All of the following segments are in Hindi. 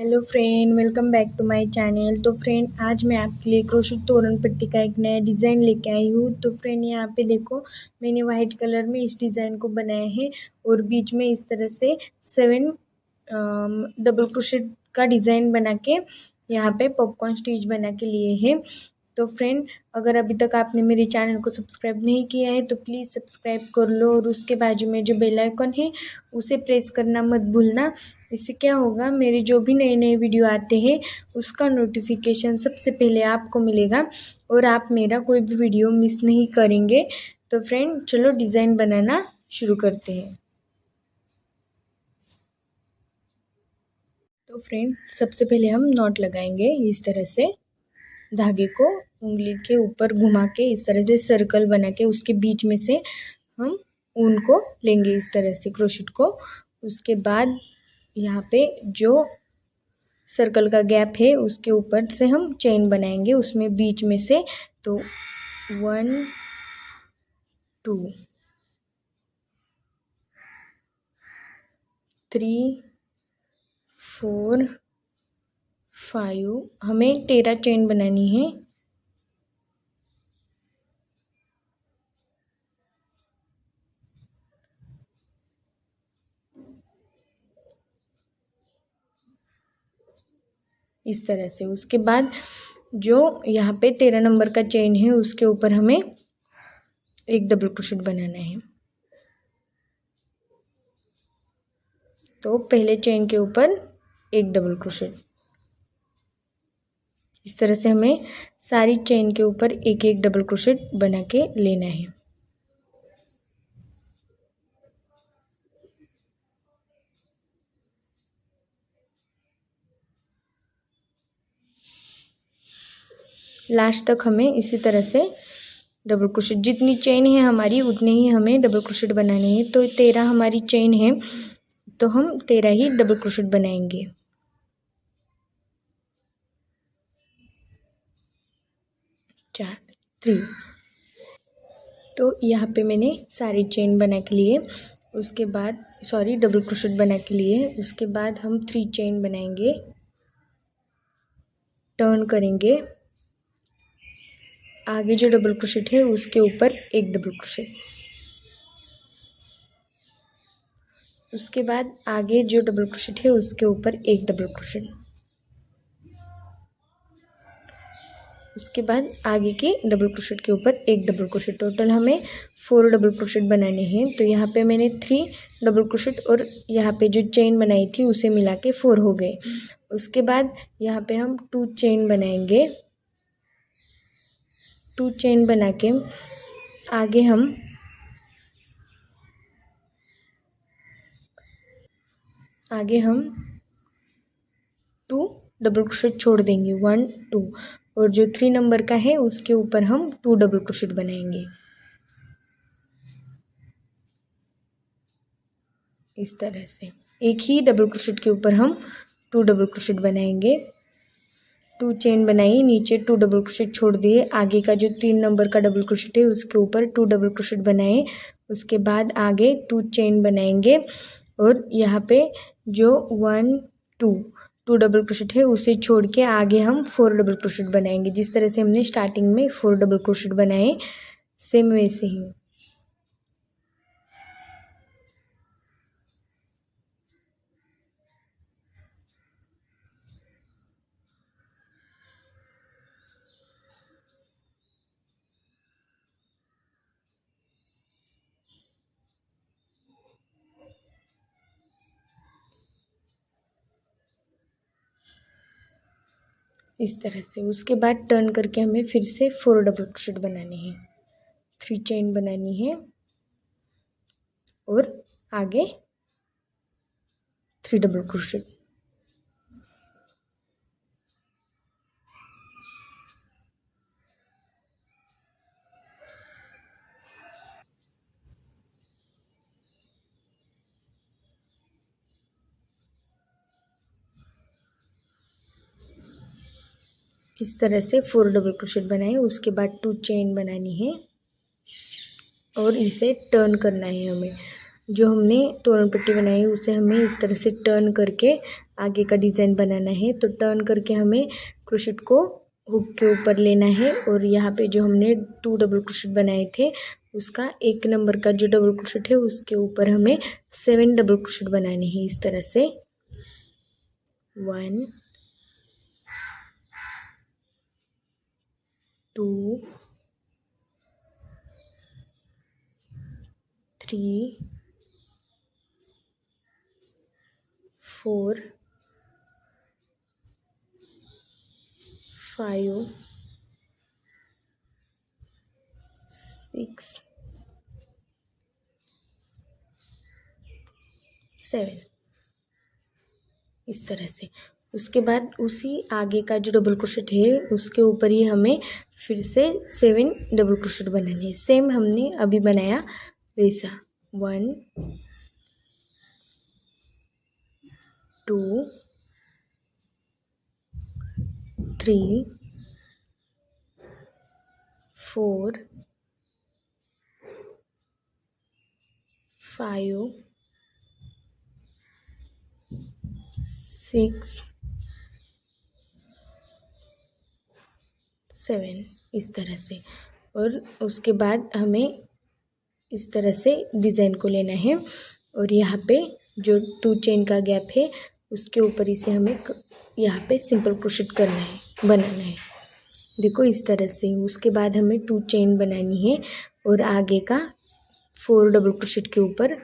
Hello friend, welcome back to my channel. तो फ्रेंड, आज मैं आपके लिए क्रोशेट तोरण पट्टी का एक नया डिज़ाइन लेके आई हूँ। तो फ्रेंड, यहाँ पे देखो, मैंने वाइट कलर में इस डिज़ाइन को बनाया है और बीच में इस तरह से 7 डबल क्रोशेट का डिज़ाइन बना के यहाँ पे पॉपकॉर्न स्टिच बना के लिए है। तो फ्रेंड, अगर अभी तक आपने मेरे चैनल को सब्सक्राइब नहीं किया है तो प्लीज़ सब्सक्राइब कर लो और उसके बाजू में जो बेल आइकन है उसे प्रेस करना मत भूलना। इससे क्या होगा, मेरे जो भी नए नए वीडियो आते हैं उसका नोटिफिकेशन सबसे पहले आपको मिलेगा और आप मेरा कोई भी वीडियो मिस नहीं करेंगे। तो फ्रेंड, चलो डिज़ाइन बनाना शुरू करते हैं। तो फ्रेंड, सबसे पहले हम नॉट लगाएंगे। इस तरह से धागे को उंगली के ऊपर घुमा के इस तरह से सर्कल बना के उसके बीच में से हम ऊन को लेंगे, इस तरह से क्रोशेट को। उसके बाद यहाँ पे जो सर्कल का गैप है उसके ऊपर से हम चेन बनाएंगे, उसमें बीच में से। तो 1 2 3 4 5 हमें 13 चेन बनानी है। इस तरह से उसके बाद जो यहाँ पे 13 नंबर का चेन है उसके ऊपर हमें एक डबल क्रोशेट बनाना है। तो पहले चेन के ऊपर एक डबल क्रोशेट। इस तरह से हमें सारी चेन के ऊपर एक एक डबल क्रोशेट बना के लेना है। लास्ट तक हमें इसी तरह से डबल क्रोशेट, जितनी चेन है हमारी उतने ही हमें डबल क्रोशेट बनाने हैं। तो 13 हमारी चेन है तो हम 13 ही डबल क्रोशेट बनाएंगे। 3। तो यहाँ पे मैंने सारी चेन बना के लिए, उसके बाद डबल क्रोशेट बना के लिए, उसके बाद हम 3 चेन बनाएंगे, टर्न करेंगे, आगे जो डबल क्रोशेट है उसके ऊपर एक डबल क्रोशेट, उसके बाद आगे जो डबल क्रोशेट है उसके ऊपर एक डबल क्रोशेट, उसके बाद आगे के डबल क्रोशेट के ऊपर एक डबल क्रोशेट। टोटल हमें 4 डबल क्रोशेट बनाने हैं। तो यहाँ पे मैंने 3 डबल क्रोशेट और यहाँ पे जो चेन बनाई थी उसे मिला के 4 हो गए। उसके बाद यहाँ पे हम 2 चेन बनाएंगे। 2 चेन बना के आगे हम आगे हम 2 डबल क्रोशेट छोड़ देंगे, 1 2, और जो 3 नंबर का है उसके ऊपर हम 2 डबल क्रोशेट बनाएंगे। इस तरह से एक ही डबल क्रोशेट के ऊपर हम 2 डबल क्रोशेट बनाएंगे। 2 चेन बनाई, नीचे 2 डबल क्रोशेट छोड़ दिए, आगे का जो 3 नंबर का डबल क्रोशेट है उसके ऊपर 2 डबल क्रोशेट बनाए। उसके बाद आगे 2 चेन बनाएंगे और यहाँ पे जो 1 2 डबल क्रोशेट है उसे छोड़ के आगे हम 4 डबल क्रोशेट बनाएंगे। जिस तरह से हमने स्टार्टिंग में 4 डबल क्रोशेट बनाए, सेम वैसे ही। इस तरह से उसके बाद टर्न करके हमें फिर से 4 डबल क्रोशेट बनाने हैं, 3 चेन बनानी है और आगे 3 डबल क्रोशेट। इस तरह से 4 डबल क्रोशेट बनाए, उसके बाद 2 चेन बनानी है और इसे टर्न करना है हमें। जो हमने तोरण पट्टी बनाई है उसे हमें इस तरह से टर्न करके आगे का डिज़ाइन बनाना है। तो टर्न करके हमें क्रोशेट को हुक के ऊपर लेना है और यहाँ पे जो हमने 2 डबल क्रोशेट बनाए थे उसका 1 नंबर का जो डबल क्रोशेट है उसके ऊपर हमें 7 डबल क्रोशेट बनाने हैं इस तरह से। 1 2 3 4 5 6 7 इस तरह से। उसके बाद उसी आगे का जो डबल क्रोशेट है उसके ऊपर ही हमें फिर से 7 डबल क्रोशेट बनाने हैं, सेम हमने अभी बनाया वैसा। 1 2 3 4 5 6 7 इस तरह से। और उसके बाद हमें इस तरह से डिज़ाइन को लेना है और यहाँ पे जो 2 चेन का गैप है उसके ऊपर ही से हमें यहाँ पे सिंपल क्रोशेट करना है, बनाना है। देखो इस तरह से। उसके बाद हमें 2 चेन बनानी है और आगे का 4 डबल क्रोशेट के ऊपर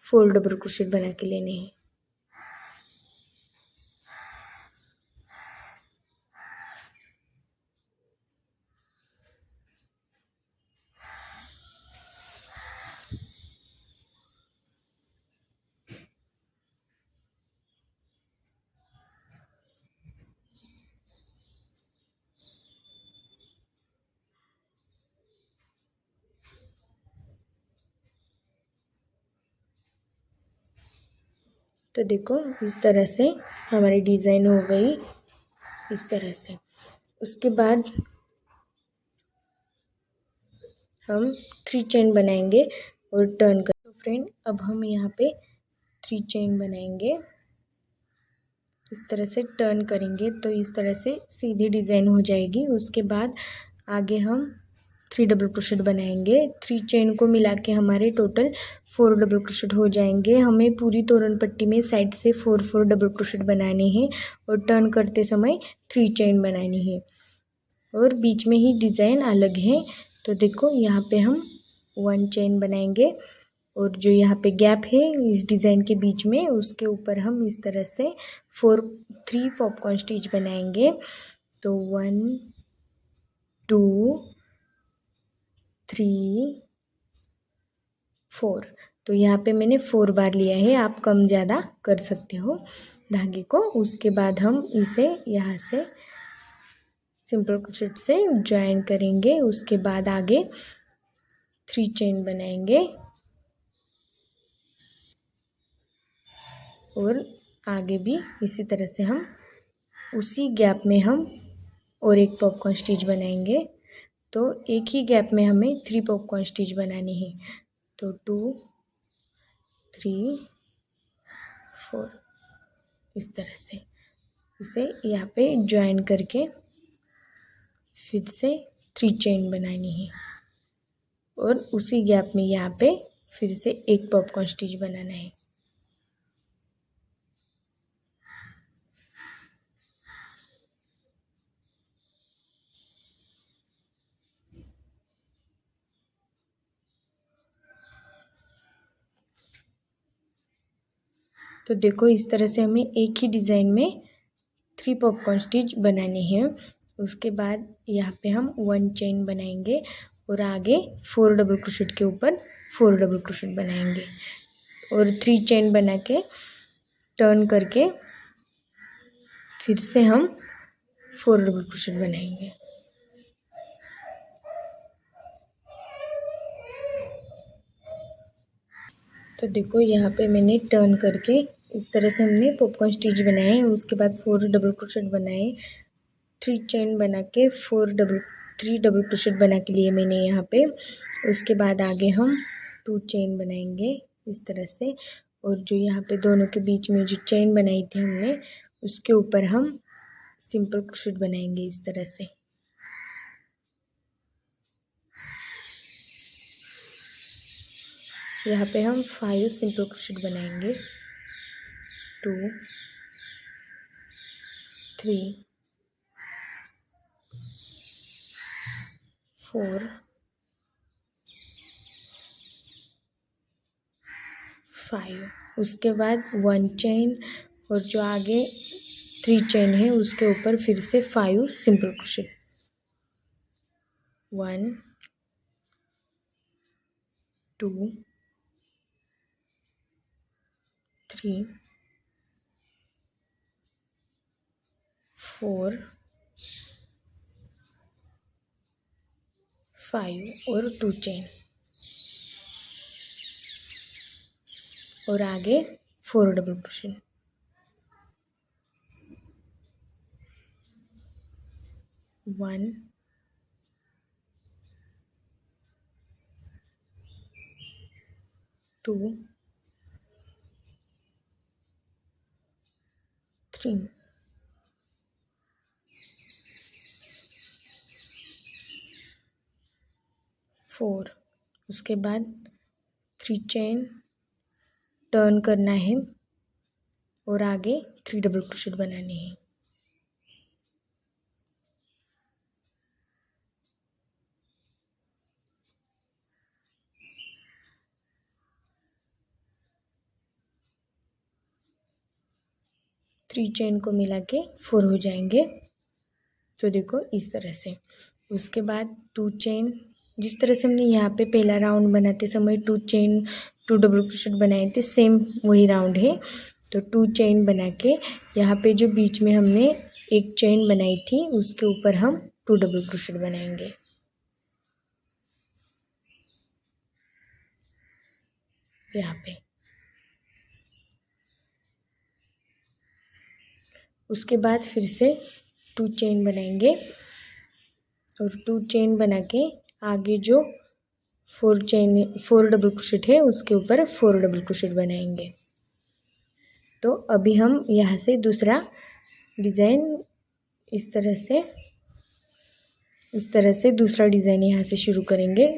4 डबल क्रोशेट बना के लेने हैं। तो देखो इस तरह से हमारी डिज़ाइन हो गई इस तरह से। उसके बाद हम 3 चेन बनाएंगे और टर्न कर। तो फ्रेंड अब हम यहाँ पे 3 चेन बनाएंगे, इस तरह से टर्न करेंगे तो इस तरह से सीधी डिज़ाइन हो जाएगी। उसके बाद आगे हम 3 डबल क्रोशेट बनाएंगे। 3 चेन को मिला के हमारे टोटल 4 डबल क्रोशेट हो जाएंगे। हमें पूरी तोरण पट्टी में साइड से 4 डबल क्रोशेट बनाने हैं और टर्न करते समय 3 चेन बनानी है और बीच में ही डिज़ाइन अलग है। तो देखो यहाँ पे हम 1 चेन बनाएंगे और जो यहाँ पे गैप है इस डिज़ाइन के बीच में उसके ऊपर हम इस तरह से 3 पॉपकॉर्न स्टिच बनाएंगे। तो 1 2 3 4। तो यहाँ पे मैंने 4 बार लिया है, आप कम ज़्यादा कर सकते हो धागे को। उसके बाद हम इसे यहाँ से सिंपल क्रोशेट से ज्वाइन करेंगे। उसके बाद आगे 3 चेन बनाएंगे और आगे भी इसी तरह से हम उसी गैप में हम और एक पॉपकॉर्न स्टिच बनाएंगे। तो एक ही गैप में हमें 3 पॉपकॉर्न स्टिच बनानी है। तो 2 3 4 इस तरह से इसे यहाँ पे ज्वाइन करके फिर से 3 चेन बनानी है और उसी गैप में यहाँ पे फिर से एक पॉपकॉर्न स्टिच बनाना है। तो देखो इस तरह से हमें एक ही डिज़ाइन में 3 पॉपकॉर्न स्टिच बनाने हैं। उसके बाद यहाँ पे हम 1 चेन बनाएंगे और आगे 4 डबल क्रोशेट के ऊपर 4 डबल क्रोशेट बनाएंगे और 3 चेन बना के टर्न करके फिर से हम 4 डबल क्रोशेट बनाएंगे। तो देखो यहाँ पे मैंने टर्न करके इस तरह से हमने पॉपकॉर्न स्टिच बनाए। उसके बाद 4 डबल क्रोशेट बनाए, 3 चेन बना के 3 डबल क्रोशेट बना के लिए मैंने यहाँ पे। उसके बाद आगे हम 2 चेन बनाएंगे इस तरह से। और जो यहाँ पे दोनों के बीच में जो चेन बनाई थी हमने, उसके ऊपर हम सिंपल क्रोशेट बनाएंगे इस तरह से। यहाँ पे हम 5 सिंपल क्रोशेट बनाएंगे। 2 3 4 5। उसके बाद 1 चेन और जो आगे 3 चेन है उसके ऊपर फिर से 5 सिंपल क्रोशेट। 1 2 3 4 5 और 2 चेन और आगे 4 डबल क्रोशेट। 1 2 3 4। उसके बाद 3 चेन टर्न करना है और आगे 3 डबल क्रोशेट बनाने हैं। थ्री चेन को मिला के 4 हो जाएंगे। तो देखो इस तरह से। उसके बाद 2 चेन, जिस तरह से हमने यहाँ पे पहला राउंड बनाते समय 2 चेन 2 डबल क्रोशेट बनाए थे, सेम वही राउंड है। तो 2 चेन बना के यहाँ पे जो बीच में हमने एक चेन बनाई थी उसके ऊपर हम 2 डबल क्रोशेट बनाएंगे। यहाँ पे उसके बाद फिर से 2 चेन बनाएंगे और 2 चेन बना के आगे जो 4 डबल क्रोशेट है उसके ऊपर 4 डबल क्रोशेट बनाएंगे। तो अभी हम यहाँ से दूसरा डिज़ाइन इस तरह से दूसरा डिज़ाइन यहाँ से शुरू करेंगे।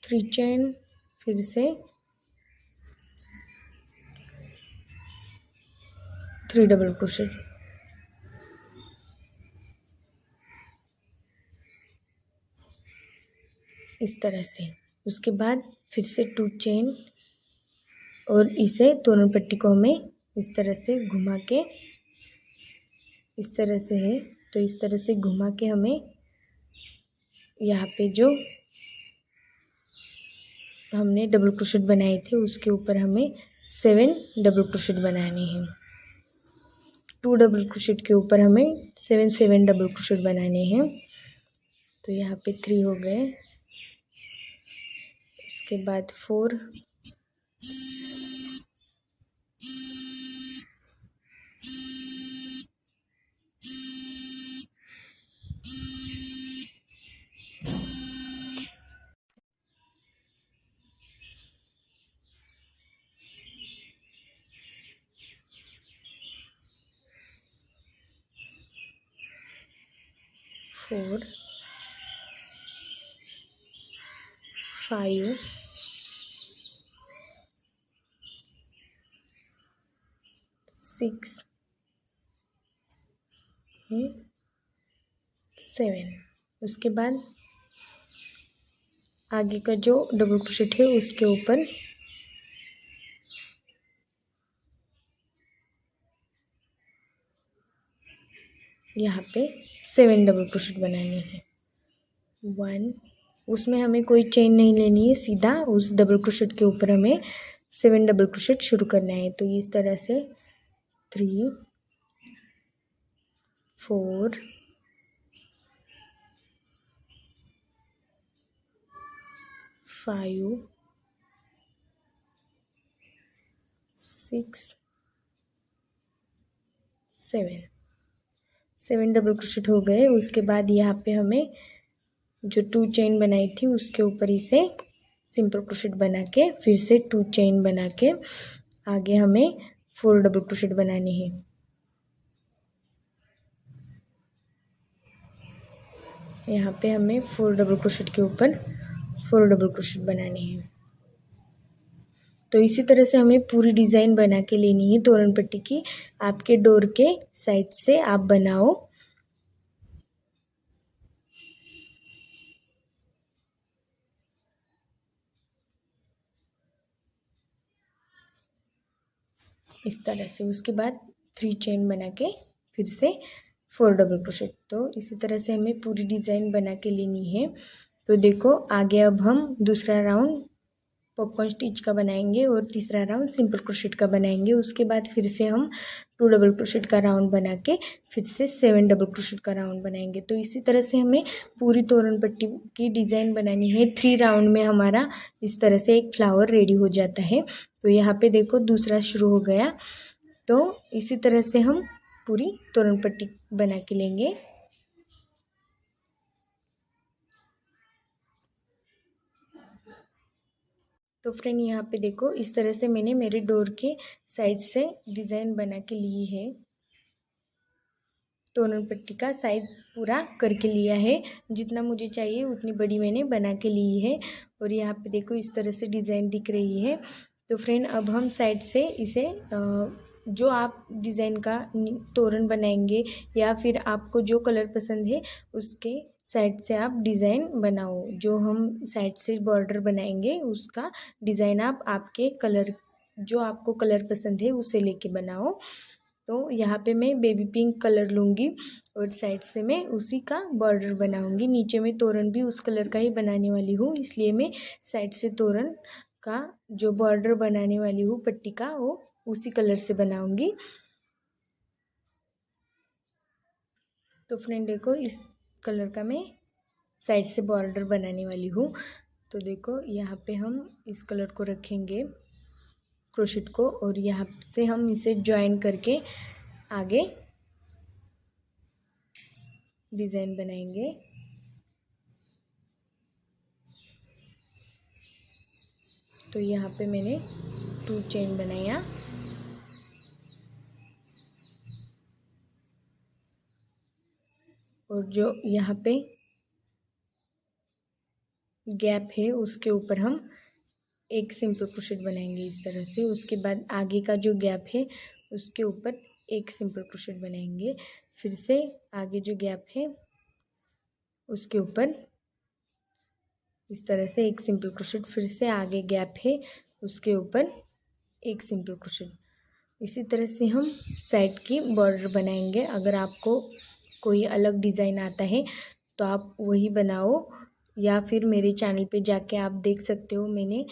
थ्री चेन, फिर से 3 डबल क्रोशेट, इस तरह से। उसके बाद फिर से 2 चेन और इसे तोरण पट्टी को हमें इस तरह से घुमा के, इस तरह से है तो इस तरह से घुमा के हमें यहाँ पे जो हमने डबल क्रोशेट बनाए थे उसके ऊपर हमें 7 डबल क्रोशेट बनाने हैं। 2 डबल क्रोशेट के ऊपर हमें 7 डबल क्रोशेट बनाने हैं। तो यहाँ पे 3 हो गए। उसके बाद 4 4 5 6 7। उसके बाद आगे का जो डबल क्रोशेट है उसके ऊपर यहाँ पे 7 डबल क्रोशेट बनाने हैं। 1, उसमें हमें कोई चेन नहीं लेनी है, सीधा उस डबल क्रोशेट के ऊपर हमें 7 डबल क्रोशेट शुरू करना है। तो इस तरह से 3 4 5 6 7 डबल क्रोशेट हो गए। उसके बाद यहाँ पे हमें जो 2 चेन बनाई थी उसके ऊपर इसे सिंपल क्रोशेट बना के फिर से 2 चेन बना के आगे हमें 4 डबल क्रोशेट बनाने हैं। यहाँ पे हमें 4 डबल क्रोशेट के ऊपर 4 डबल क्रोशेट बनाने हैं। तो इसी तरह से हमें पूरी डिज़ाइन बना के लेनी है तोरण पट्टी की। आपके डोर के साइड से आप बनाओ। इस तरह से उसके बाद 3 चेन बना के फिर से 4 डबल क्रोशेट। तो इसी तरह से हमें पूरी डिज़ाइन बना के लेनी है। तो देखो आगे अब हम दूसरा राउंड पॉपकॉर्न स्टिच का बनाएंगे और तीसरा राउंड सिंपल क्रोशेट का बनाएंगे। उसके बाद फिर से हम 2 डबल क्रोशेट का राउंड बना के फिर से 7 डबल क्रोशेट का राउंड बनाएंगे। तो इसी तरह से हमें पूरी तोरण पट्टी की डिज़ाइन बनानी है। 3 राउंड में हमारा इस तरह से एक फ्लावर रेडी हो जाता है। तो यहाँ पे देखो दूसरा शुरू हो गया। तो इसी तरह से हम पूरी तोरण पट्टी बना के लेंगे। तो फ्रेंड यहाँ पे देखो इस तरह से मैंने मेरे डोर के साइज से डिज़ाइन बना के ली है। तोरण पट्टी का साइज़ पूरा करके लिया है। जितना मुझे चाहिए उतनी बड़ी मैंने बना के ली है। और यहाँ पे देखो इस तरह से डिज़ाइन दिख रही है। तो फ्रेंड अब हम साइड से इसे जो आप डिज़ाइन का तोरण बनाएंगे या फिर आपको जो कलर पसंद है उसके साइड से आप डिज़ाइन बनाओ। जो हम साइड से बॉर्डर बनाएंगे उसका डिज़ाइन आप आपके कलर जो आपको कलर पसंद है उसे लेके बनाओ। तो यहाँ पे मैं बेबी पिंक कलर लूँगी और साइड से मैं उसी का बॉर्डर बनाऊँगी। नीचे में तोरण भी उस कलर का ही बनाने वाली हूँ, इसलिए मैं साइड से तोरण का जो बॉर्डर बनाने वाली हूँ पट्टी का वो उसी कलर से बनाऊँगी। तो फ्रेंड देखो इस कलर का मैं साइड से बॉर्डर बनाने वाली हूँ। तो देखो यहाँ पे हम इस कलर को रखेंगे क्रोशेट को और यहाँ से हम इसे ज्वाइन करके आगे डिज़ाइन बनाएंगे। तो यहाँ पे मैंने 2 चेन बनाया और जो यहाँ पे गैप है उसके ऊपर हम एक सिंपल क्रोशेट बनाएंगे इस तरह से। उसके बाद आगे का जो गैप है उसके ऊपर एक सिंपल क्रोशेट बनाएंगे। फिर से आगे जो गैप है उसके ऊपर इस तरह से एक सिंपल क्रोशेट। फिर से आगे गैप है उसके ऊपर एक सिंपल क्रोशेट। इसी तरह से हम साइड की बॉर्डर बनाएंगे। अगर आपको कोई अलग डिज़ाइन आता है तो आप वही बनाओ या फिर मेरे चैनल पे जाके आप देख सकते हो। मैंने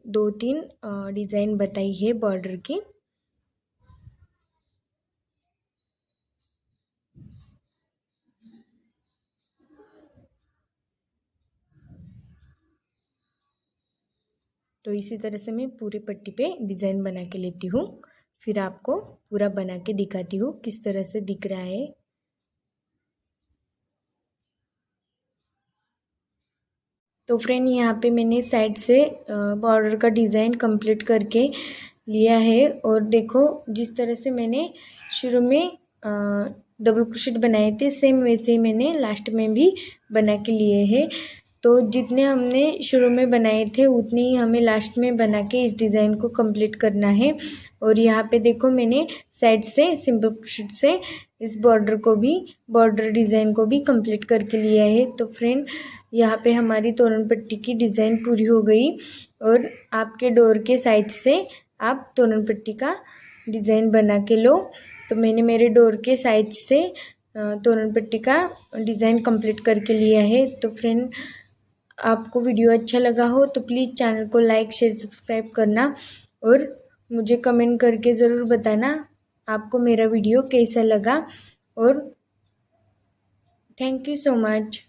2-3 डिज़ाइन बताई है बॉर्डर की। तो इसी तरह से मैं पूरी पट्टी पे डिज़ाइन बना के लेती हूँ, फिर आपको पूरा बना के दिखाती हूँ किस तरह से दिख रहा है। तो फ्रेंड यहाँ पे मैंने साइड से बॉर्डर का डिज़ाइन कंप्लीट करके लिया है। और देखो जिस तरह से मैंने शुरू में डबल क्रोशेट बनाए थे सेम वैसे ही मैंने लास्ट में भी बना के लिए हैं। तो जितने हमने शुरू में बनाए थे उतने ही हमें लास्ट में बना के इस डिज़ाइन को कंप्लीट करना है। और यहाँ पे देखो मैंने साइड से सिंपल क्रोशेट से इस बॉर्डर डिज़ाइन को भी कंप्लीट करके लिया है। तो फ्रेंड यहाँ पे हमारी तोरण पट्टी की डिज़ाइन पूरी हो गई। और आपके डोर के साइड से आप तोरण पट्टी का डिज़ाइन बना के लो। तो मैंने मेरे डोर के साइड से तोरण पट्टी का डिज़ाइन कंप्लीट करके लिया है। तो फ्रेंड आपको वीडियो अच्छा लगा हो तो प्लीज़ चैनल को लाइक शेयर सब्सक्राइब करना और मुझे कमेंट करके ज़रूर बताना आपको मेरा वीडियो कैसा लगा। और थैंक यू सो मच।